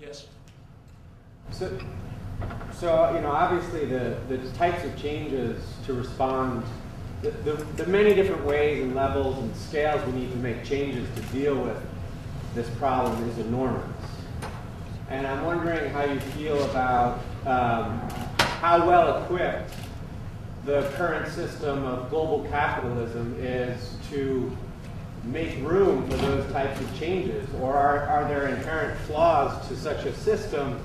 Yes? So obviously the types of changes to respond, the many different ways and levels and scales we need to make changes to deal with this problem is enormous. And I'm wondering how you feel about how well equipped the current system of global capitalism is to make room for those types of changes, or are there inherent flaws to such a system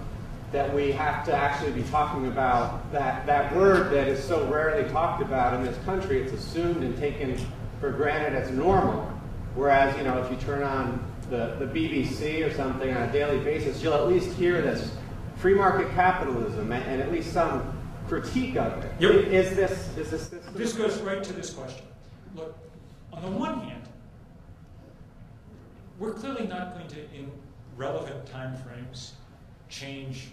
that we have to actually be talking about that word that is so rarely talked about in this country? It's assumed and taken for granted as normal, whereas if you turn on the BBC or something on a daily basis, you'll at least hear this free market capitalism and at least some critique of it. Yep. Is this system? This goes right to this question. Look, on the one hand, we're clearly not going to, in relevant time frames, change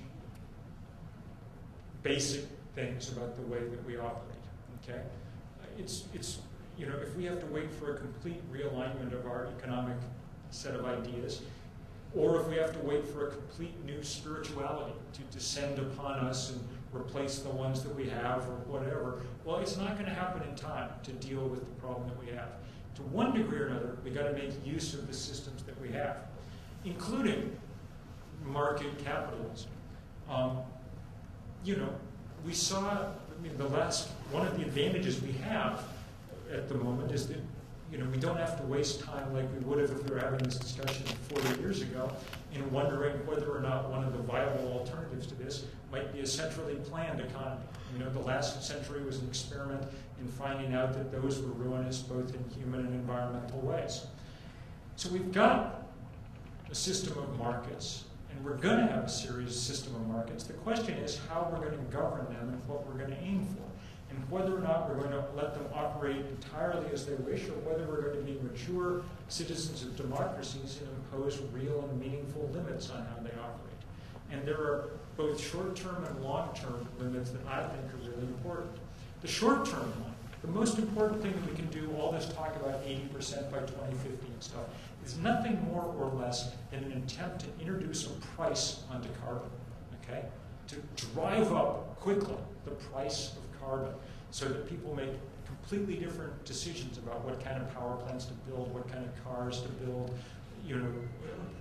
basic things about the way that we operate. Okay, it's if we have to wait for a complete realignment of our economic set of ideas, or if we have to wait for a complete new spirituality to descend upon us and replace the ones that we have or whatever, well, it's not going to happen in time to deal with the problem that we have. To one degree or another, we've got to make use of the systems that we have, including market capitalism. We saw, one of the advantages we have at the moment is that, we don't have to waste time like we would have if we were having this discussion 40 years ago in wondering whether or not one of the viable alternatives to this might be a centrally planned economy. The last century was an experiment in finding out that those were ruinous both in human and environmental ways. So we've got a system of markets, and we're going to have a series system of markets. The question is how we're going to govern them and what we're going to aim for, and whether or not we're going to let them operate entirely as they wish, or whether we're going to be mature citizens of democracies and impose real and meaningful limits on how they operate. And there are both short-term and long-term limits that I think are really important. The short-term one, the most important thing that we can do, all this talk about 80% by 2050 and stuff, is nothing more or less than an attempt to introduce a price onto carbon, okay? To drive up quickly the price of carbon so that people make completely different decisions about what kind of power plants to build, what kind of cars to build,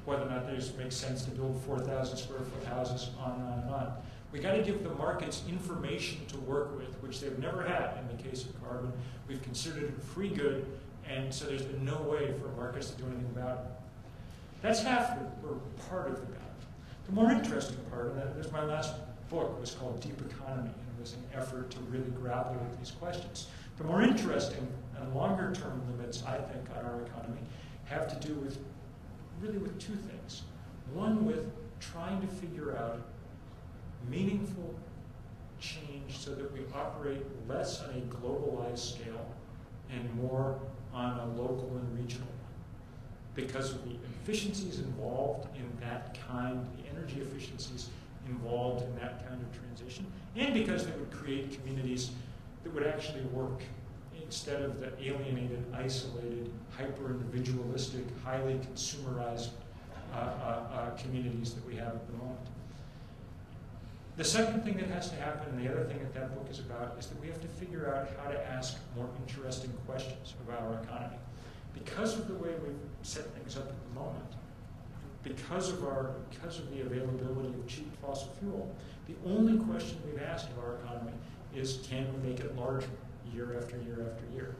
whether or not it makes sense to build 4,000 square foot houses, on and on and on. We got to give the markets information to work with, which they've never had in the case of carbon. We've considered it a free good, and so there's been no way for markets to do anything about it. That's half or part of the battle. The more interesting part, and that is my last book, was called Deep Economy, and it was an effort to really grapple with these questions. The more interesting and longer term limits, I think, on our economy have to do with two things. One, with trying to figure out meaningful change so that we operate less on a globalized scale and more on a local and regional one. Because of the efficiencies involved in that kind, the energy efficiencies involved in that kind of transition, and because they would create communities that would actually work instead of the alienated, isolated, hyper-individualistic, highly consumerized communities that we have at the moment. The second thing that has to happen, and the other thing that book is about, is that we have to figure out how to ask more interesting questions about our economy. Because of the way we've set things up at the moment, because of the availability of cheap fossil fuel, the only question we've asked of our economy is, can we make it larger year after year after year?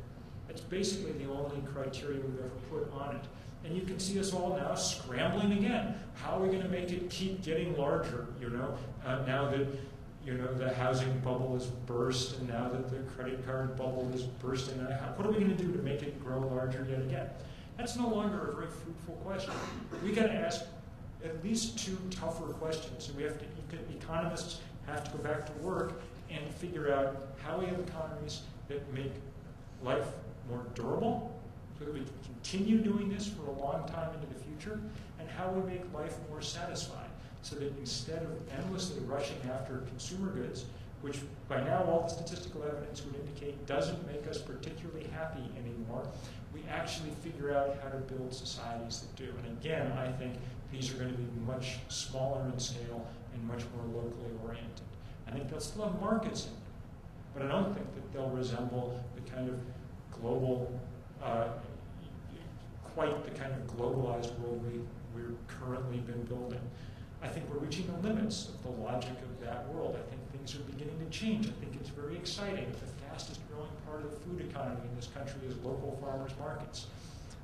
That's basically the only criteria we've ever put on it. And you can see us all now scrambling again. How are we going to make it keep getting larger, now that the housing bubble is burst, and now that the credit card bubble is bursting? What are we going to do to make it grow larger yet again? That's no longer a very fruitful question. We got to ask at least two tougher questions. And economists have to go back to work and figure out how we have economies that make life more durable, so that we can continue doing this for a long time into the future, and how we make life more satisfying, so that instead of endlessly rushing after consumer goods, which by now all the statistical evidence would indicate doesn't make us particularly happy anymore, we actually figure out how to build societies that do. And again, I think these are going to be much smaller in scale and much more locally oriented. I think they'll still have markets in them, but I don't think that they'll resemble the kind of global, quite the kind of globalized world we've currently been building. I think we're reaching the limits of the logic of that world. I think things are beginning to change. I think it's very exciting. The fastest growing part of the food economy in this country is local farmers markets.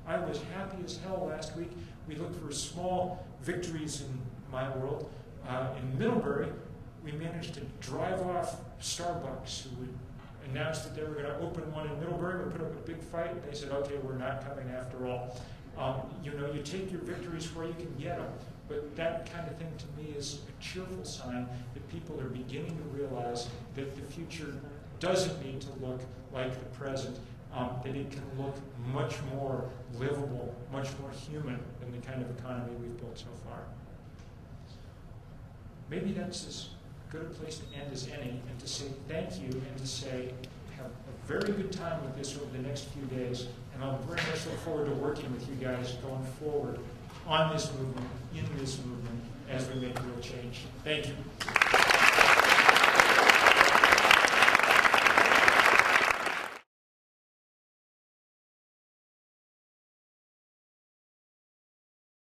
I was happy as hell last week. We looked for small victories in my world. In Middlebury, we managed to drive off Starbucks, who would announced that they were going to open one in Middlebury. We put up a big fight, and they said, okay, we're not coming after all. You know, you take your victories where you can get them. But that kind of thing to me is a cheerful sign that people are beginning to realize that the future doesn't need to look like the present, that it can look much more livable, much more human than the kind of economy we've built so far. Maybe that's as good a place to end as any, and to say thank you, and to say have a very good time with this over the next few days, and I'll very much look forward to working with you guys going forward on this movement, in this movement, as we make real change. Thank you.